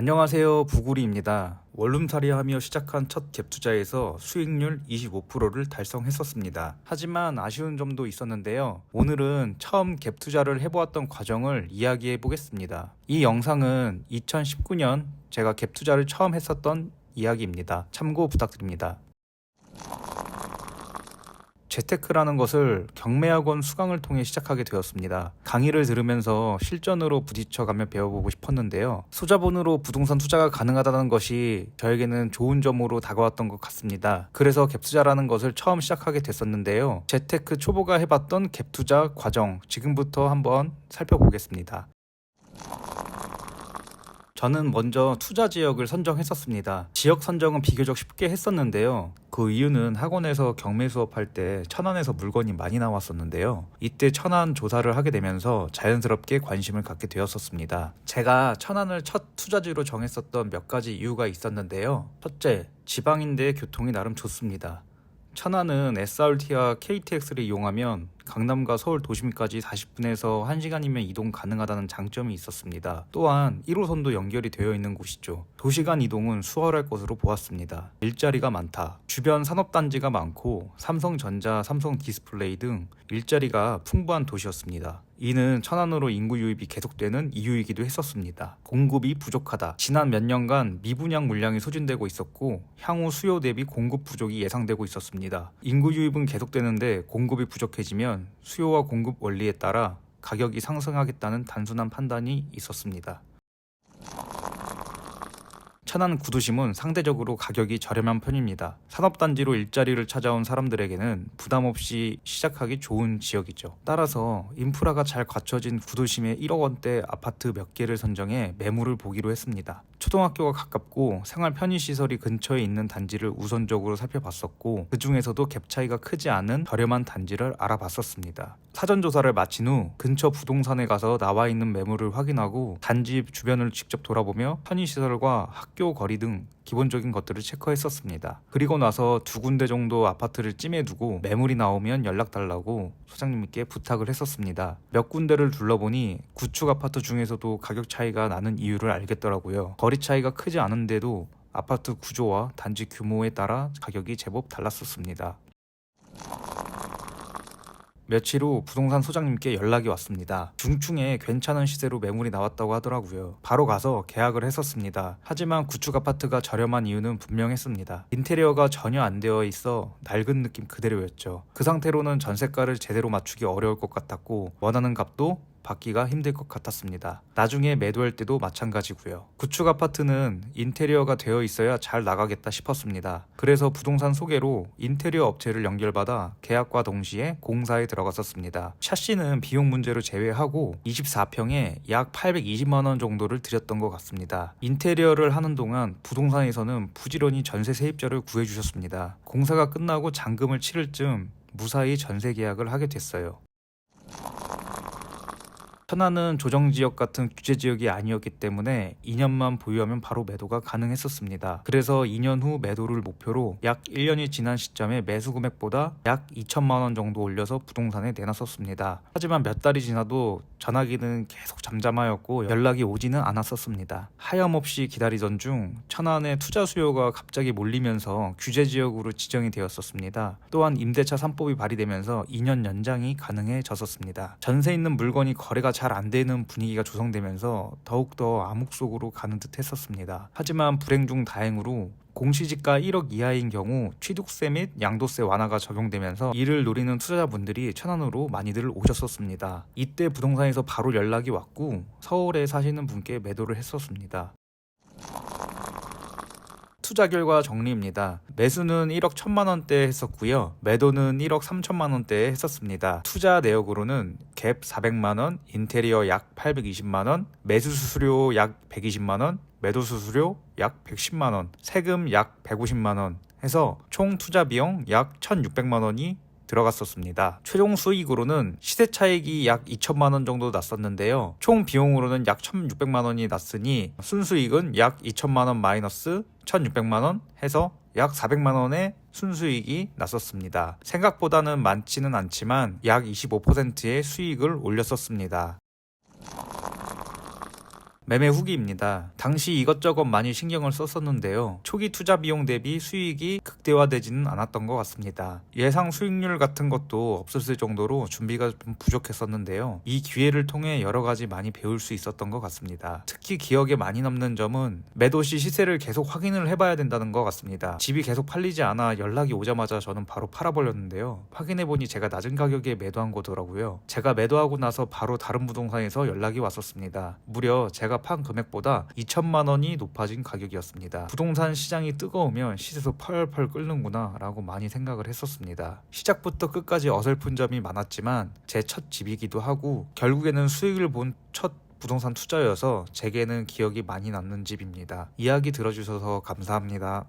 안녕하세요. 부구리입니다. 원룸살이하며 시작한 첫 갭 투자에서 수익률 25%를 달성했었습니다. 하지만 아쉬운 점도 있었는데요. 오늘은 처음 갭 투자를 해보았던 과정을 이야기해 보겠습니다. 이 영상은 2019년 제가 갭 투자를 처음 했었던 이야기입니다. 참고 부탁드립니다. 재테크라는 것을 경매학원 수강을 통해 시작하게 되었습니다. 강의를 들으면서 실전으로 부딪혀가며 배워보고 싶었는데요. 소자본으로 부동산 투자가 가능하다는 것이 저에게는 좋은 점으로 다가왔던 것 같습니다. 그래서 갭 투자라는 것을 처음 시작하게 됐었는데요. 재테크 초보가 해봤던 갭 투자 과정, 지금부터 한번 살펴보겠습니다. 저는 먼저 투자 지역을 선정했었습니다. 지역 선정은 비교적 쉽게 했었는데요. 그 이유는 학원에서 경매 수업할 때 천안에서 물건이 많이 나왔었는데요. 이때 천안 조사를 하게 되면서 자연스럽게 관심을 갖게 되었었습니다. 제가 천안을 첫 투자지로 정했었던 몇 가지 이유가 있었는데요. 첫째, 지방인데 교통이 나름 좋습니다. 천안은 SRT와 KTX를 이용하면 강남과 서울 도심까지 40분에서 1시간이면 이동 가능하다는 장점이 있었습니다. 또한 1호선도 연결이 되어 있는 곳이죠. 도시간 이동은 수월할 것으로 보았습니다. 일자리가 많다. 주변 산업단지가 많고 삼성전자, 삼성디스플레이 등 일자리가 풍부한 도시였습니다. 이는 천안으로 인구 유입이 계속되는 이유이기도 했었습니다. 공급이 부족하다. 지난 몇 년간 미분양 물량이 소진되고 있었고 향후 수요 대비 공급 부족이 예상되고 있었습니다. 인구 유입은 계속되는데 공급이 부족해지면 수요와 공급 원리에 따라 가격이 상승하겠다는 단순한 판단이 있었습니다. 천안 구도심은 상대적으로 가격이 저렴한 편입니다. 산업단지로 일자리를 찾아온 사람들에게는 부담 없이 시작하기 좋은 지역이죠. 따라서 인프라가 잘 갖춰진 구도심의 1억 원대 아파트 몇 개를 선정해 매물을 보기로 했습니다. 초등학교가 가깝고 생활 편의시설이 근처에 있는 단지를 우선적으로 살펴봤었고 그 중에서도 갭 차이가 크지 않은 저렴한 단지를 알아봤었습니다. 사전조사를 마친 후 근처 부동산에 가서 나와 있는 매물을 확인하고 단지 주변을 직접 돌아보며 편의시설과 학교 거리 등 기본적인 것들을 체크했었습니다. 그리고 나서 두 군데 정도 아파트를 찜해두고 매물이 나오면 연락달라고 소장님께 부탁을 했었습니다. 몇 군데를 둘러보니 구축 아파트 중에서도 가격 차이가 나는 이유를 알겠더라고요. 거리 차이가 크지 않은데도 아파트 구조와 단지 규모에 따라 가격이 제법 달랐었습니다. 며칠 후 부동산 소장님께 연락이 왔습니다. 중충에 괜찮은 시세로 매물이 나왔다고 하더라고요. 바로 가서 계약을 했었습니다. 하지만 구축 아파트가 저렴한 이유는 분명했습니다. 인테리어가 전혀 안 되어 있어 낡은 느낌 그대로였죠. 그 상태로는 전세가를 제대로 맞추기 어려울 것 같았고 원하는 값도 받기가 힘들 것 같았습니다. 나중에 매도할 때도 마찬가지고요. 구축 아파트는 인테리어가 되어 있어야 잘 나가겠다 싶었습니다. 그래서 부동산 소개로 인테리어 업체를 연결받아 계약과 동시에 공사에 들어갔었습니다. 샤시는 비용 문제를 제외하고 24평에 약 820만 원 정도를 들였던 것 같습니다. 인테리어를 하는 동안 부동산에서는 부지런히 전세 세입자를 구해주셨습니다. 공사가 끝나고 잔금을 치를 즈음 무사히 전세 계약을 하게 됐어요. 천안은 조정지역 같은 규제지역이 아니었기 때문에 2년만 보유하면 바로 매도가 가능했었습니다. 그래서 2년 후 매도를 목표로 약 1년이 지난 시점에 매수 금액보다 약 2천만 원 정도 올려서 부동산에 내놨었습니다. 하지만 몇 달이 지나도 전화기는 계속 잠잠하였고 연락이 오지는 않았었습니다. 하염없이 기다리던 중 천안의 투자 수요가 갑자기 몰리면서 규제지역으로 지정이 되었었습니다. 또한 임대차 3법이 발의되면서 2년 연장이 가능해졌었습니다. 전세 있는 물건이 거래가 잘 안 되는 분위기가 조성되면서 더욱더 암흑 속으로 가는 듯 했었습니다. 하지만 불행 중 다행으로 공시지가 1억 이하인 경우 취득세 및 양도세 완화가 적용되면서 이를 노리는 투자자분들이 천안으로 많이들 오셨었습니다. 이때 부동산에서 바로 연락이 왔고 서울에 사시는 분께 매도를 했었습니다. 투자 결과 정리입니다. 매수는 1억 1천만 원대에 했었고요. 매도는 1억 3천만 원대에 했었습니다. 투자 내역으로는 갭 400만 원, 인테리어 약 820만 원, 매수 수수료 약 120만 원, 매도 수수료 약 110만 원, 세금 약 150만 원 해서 총 투자 비용 약 1,600만 원이 들어갔었습니다. 최종 수익으로는 시세 차익이 약 2천만 원 정도 났었는데요. 총 비용으로는 약 1,600만 원이 났으니 순수익은 약 2천만 원 마이너스 1,600만 원 해서 약 400만 원의 순수익이 났었습니다. 생각보다는 많지는 않지만 약 25%의 수익을 올렸었습니다. 매매 후기입니다. 당시 이것저것 많이 신경을 썼었는데요. 초기 투자 비용 대비 수익이 극대화되지는 않았던 것 같습니다. 예상 수익률 같은 것도 없었을 정도로 준비가 좀 부족했었는데요. 이 기회를 통해 여러 가지 많이 배울 수 있었던 것 같습니다. 특히 기억에 많이 남는 점은 매도 시 시세를 계속 확인을 해봐야 된다는 것 같습니다. 집이 계속 팔리지 않아 연락이 오자마자 저는 바로 팔아버렸는데요. 확인해보니 제가 낮은 가격에 매도한 거더라고요. 제가 매도하고 나서 바로 다른 부동산에서 연락이 왔었습니다. 무려 제가 판 금액보다 2천만 원이 높아진 가격이었습니다. 부동산 시장이 뜨거우면 시세도 펄펄 끓는구나 라고 많이 생각을 했었습니다. 시작부터 끝까지 어설픈 점이 많았지만 제 첫 집이기도 하고 결국에는 수익을 본 첫 부동산 투자여서 제게는 기억이 많이 남는 집입니다. 이야기 들어주셔서 감사합니다.